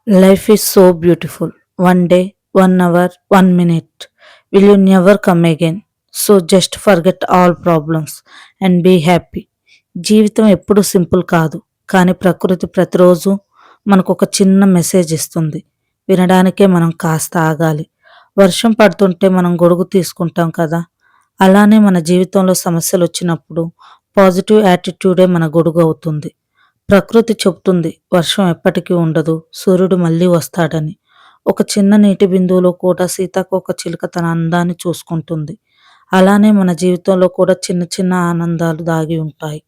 Life is so beautiful. One day, 1 hour, 1 minute. Will you never come again? So just forget all problems and be happy. జీవితం ఎప్పుడు simple కాదు. కానీ ప్రకృతి ప్రతిరోజు మనకు ఒక చిన్న మెసేజ్ ఇస్తుంది. వినడానికే మనం కాస్త ఆగాలి. వర్షం పడుతుంటే మనం గొడుగు తీసుకుంటాం కదా! అలానే మన జీవితంలో సమస్యలు వచ్చినప్పుడు పాజిటివ్ యాటిట్యూడే మన గొడుగు అవుతుంది. ప్రకృతి చెప్తుంది వర్షం ఎప్పటికీ ఉండదు, సూర్యుడు మళ్ళీ వస్తాడని. ఒక చిన్న నీటి బిందువులో కూడా సీతాకోక చిలుక తన అందాన్ని చూసుకుంటుంది. అలానే మన జీవితంలో కూడా చిన్న చిన్న ఆనందాలు దాగి ఉంటాయి.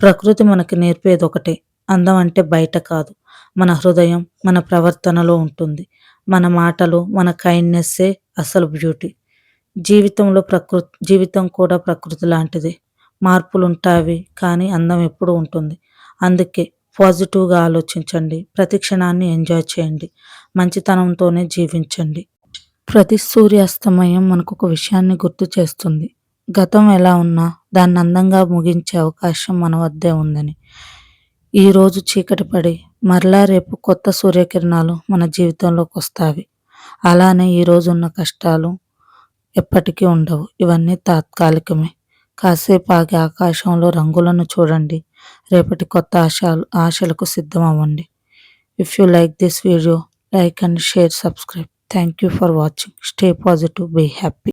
ప్రకృతి మనకి నేర్పేది ఒకటే, అందం అంటే బయట కాదు, మన హృదయం, మన ప్రవర్తనలో ఉంటుంది. మన మాటలు, మన కైండ్నెస్సే అసలు బ్యూటీ. జీవితం కూడా ప్రకృతి లాంటిదే. మార్పులుంటావి కానీ అందం ఎప్పుడూ ఉంటుంది. అందుకే పాజిటివ్‌గా ఆలోచించండి. ప్రతి క్షణాన్ని ఎంజాయ్ చేయండి. మంచితనంతోనే జీవించండి. ప్రతి సూర్యాస్తమయం మనకొక విషయాన్ని గుర్తు చేస్తుంది. గతం ఎలా ఉన్నా దాన్ని అందంగా ముగించే అవకాశం మన వద్దే ఉందని. ఈరోజు చీకటి పడి మరలా రేపు కొత్త సూర్యకిరణాలు మన జీవితంలోకొస్తావి. అలానే ఈరోజున్న కష్టాలు ఎప్పటికీ ఉండవు. ఇవన్నీ తాత్కాలికమే. కాసేపు ఆగి ఆకాశంలో రంగులను చూడండి. రేపటి కొత్త ఆశలకు సిద్ధం అవ్వండి. If you like this video, like and share, subscribe. Thank you for watching. Stay positive, be happy.